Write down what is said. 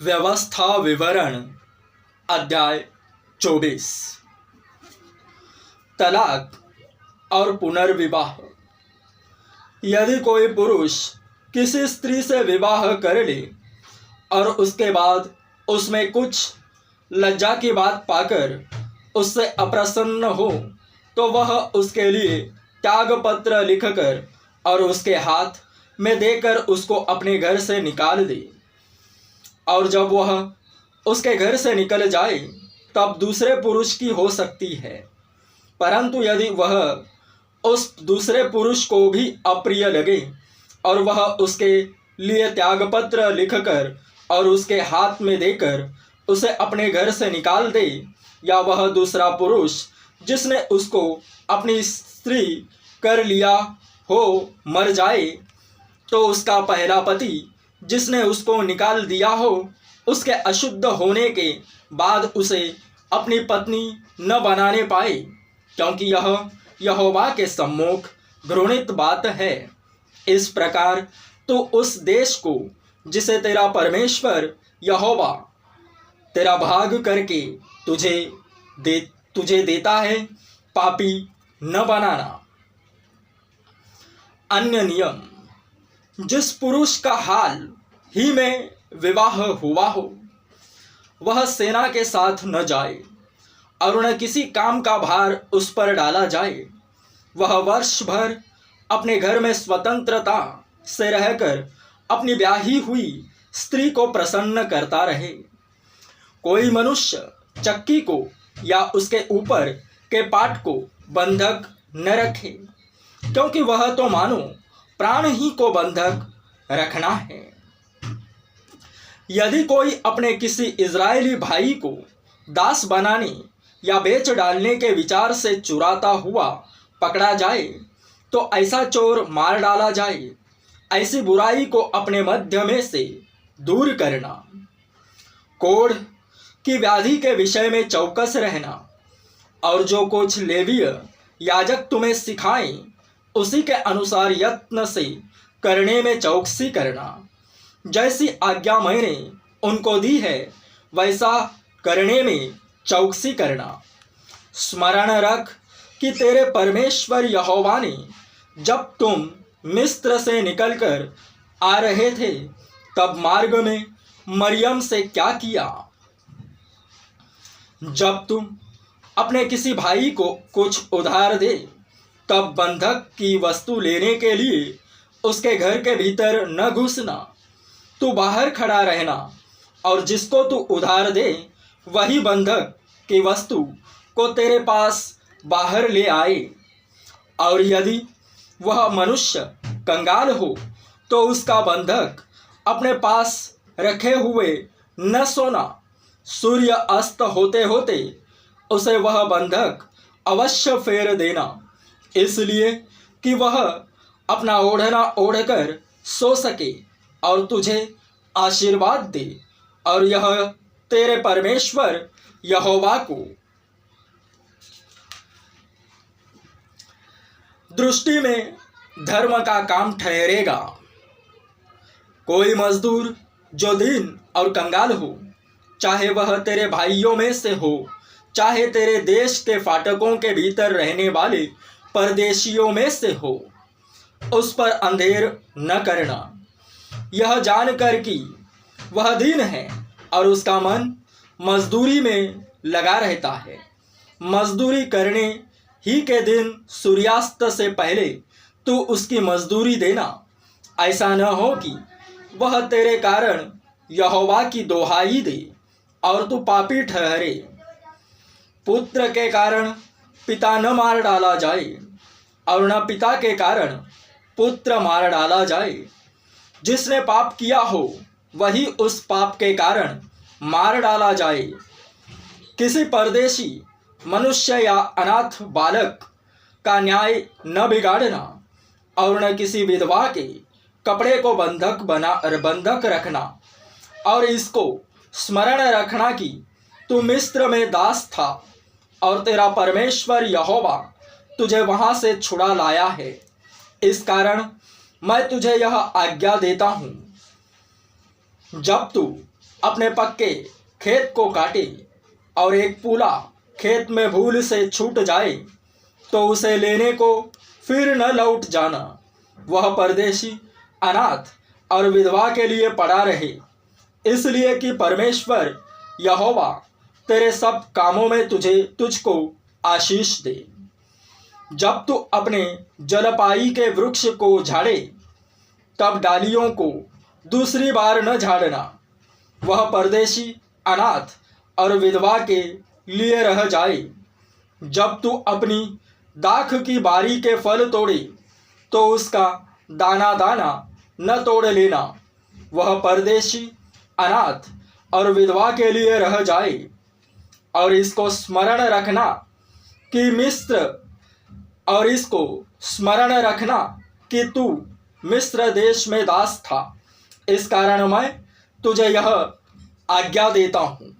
व्यवस्था विवरण अध्याय 24 तलाक और पुनर्विवाह। यदि कोई पुरुष किसी स्त्री से विवाह कर ले और उसके बाद उसमें कुछ लज्जा की बात पाकर उससे अप्रसन्न हो तो वह उसके लिए त्यागपत्र लिखकर और उसके हाथ में देकर उसको अपने घर से निकाल दे। और जब वह उसके घर से निकल जाए तब दूसरे पुरुष की हो सकती है, परंतु यदि वह उस दूसरे पुरुष को भी अप्रिय लगे और वह उसके लिए त्यागपत्र लिखकर और उसके हाथ में देकर उसे अपने घर से निकाल दे, या वह दूसरा पुरुष जिसने उसको अपनी स्त्री कर लिया हो मर जाए, तो उसका पहला पति जिसने उसको निकाल दिया हो उसके अशुद्ध होने के बाद उसे अपनी पत्नी न बनाने पाए, क्योंकि यह यहोवा के सम्मुख घृणित बात है। इस प्रकार तो उस देश को जिसे तेरा परमेश्वर यहोवा तेरा भाग करके तुझे देता है, पापी न बनाना। अन्य नियम, जिस पुरुष का हाल ही में विवाह हुआ हो वह सेना के साथ न जाए और न किसी काम का भार उस पर डाला जाए। वह वर्ष भर अपने घर में स्वतंत्रता से रहकर अपनी ब्याही हुई स्त्री को प्रसन्न करता रहे। कोई मनुष्य चक्की को या उसके ऊपर के पाट को बंधक न रखे, क्योंकि वह तो मानो प्राण ही को बंधक रखना है। यदि कोई अपने किसी इजरायली भाई को दास बनाने या बेच डालने के विचार से चुराता हुआ पकड़ा जाए तो ऐसा चोर मार डाला जाए। ऐसी बुराई को अपने मध्य में से दूर करना। कोढ़ की व्याधि के विषय में चौकस रहना, और जो कुछ लेवीय याजक तुम्हें सिखाएं उसी के अनुसार यत्न से करने में चौकसी करना। जैसी आज्ञा मैंने उनको दी है वैसा करने में चौकसी करना। स्मरण रख कि तेरे परमेश्वर यहोवा ने जब तुम मिस्र से निकलकर आ रहे थे तब मार्ग में मरियम से क्या किया। जब तुम अपने किसी भाई को कुछ उधार दे तब बंधक की वस्तु लेने के लिए उसके घर के भीतर न घुसना। तू बाहर खड़ा रहना, और जिसको तू उधार दे वही बंधक की वस्तु को तेरे पास बाहर ले आए। और यदि वह मनुष्य कंगाल हो तो उसका बंधक अपने पास रखे हुए न सोना। सूर्य अस्त होते होते उसे वह बंधक अवश्य फेर देना, इसलिए कि वह अपना ओढ़ना ओढ़कर सो सके और तुझे आशीर्वाद दे, और यह तेरे परमेश्वर यहोवा को दृष्टि में धर्म का काम ठहरेगा। कोई मजदूर जो दीन और कंगाल हो, चाहे वह तेरे भाइयों में से हो चाहे तेरे देश के फाटकों के भीतर रहने वाले परदेशियों में से हो, उस पर अंधेर न करना, यह जानकर कि वह दीन है और उसका मन मजदूरी में लगा रहता है। मजदूरी करने ही के दिन सूर्यास्त से पहले तू उसकी मजदूरी देना। ऐसा न हो कि वह तेरे कारण यहोवा की दोहाई दे और तू पापी ठहरे। पुत्र के कारण पिता न मार डाला जाए और न पिता के कारण पुत्र मार डाला जाए। जिसने पाप किया हो वही उस पाप के कारण मार डाला जाए। किसी परदेशी मनुष्य या अनाथ बालक का न्याय न बिगाड़ना, और न किसी विधवा के कपड़े को बंधक रखना। और इसको स्मरण रखना कि तू मिस्र में दास था और तेरा परमेश्वर यहोवा तुझे वहां से छुड़ा लाया है। इस कारण मैं तुझे यह आज्ञा देता हूँ, जब तू अपने पक्के खेत को काटे और एक पूला खेत में भूल से छूट जाए तो उसे लेने को फिर न लौट जाना। वह परदेशी अनाथ और विधवा के लिए पड़ा रहे, इसलिए कि परमेश्वर यहोवा तेरे सब कामों में तुझको आशीष दे। जब तू अपने जलपाई के वृक्ष को झाड़े तब डालियों को दूसरी बार न झाड़ना। वह परदेशी अनाथ और विधवा के लिए रह जाए। जब तू अपनी दाख की बारी के फल तोड़े तो उसका दाना दाना न तोड़ लेना। वह परदेशी अनाथ और विधवा के लिए रह जाए। और इसको स्मरण रखना कि तू मिस्र देश में दास था। इस कारण मैं तुझे यह आज्ञा देता हूँ।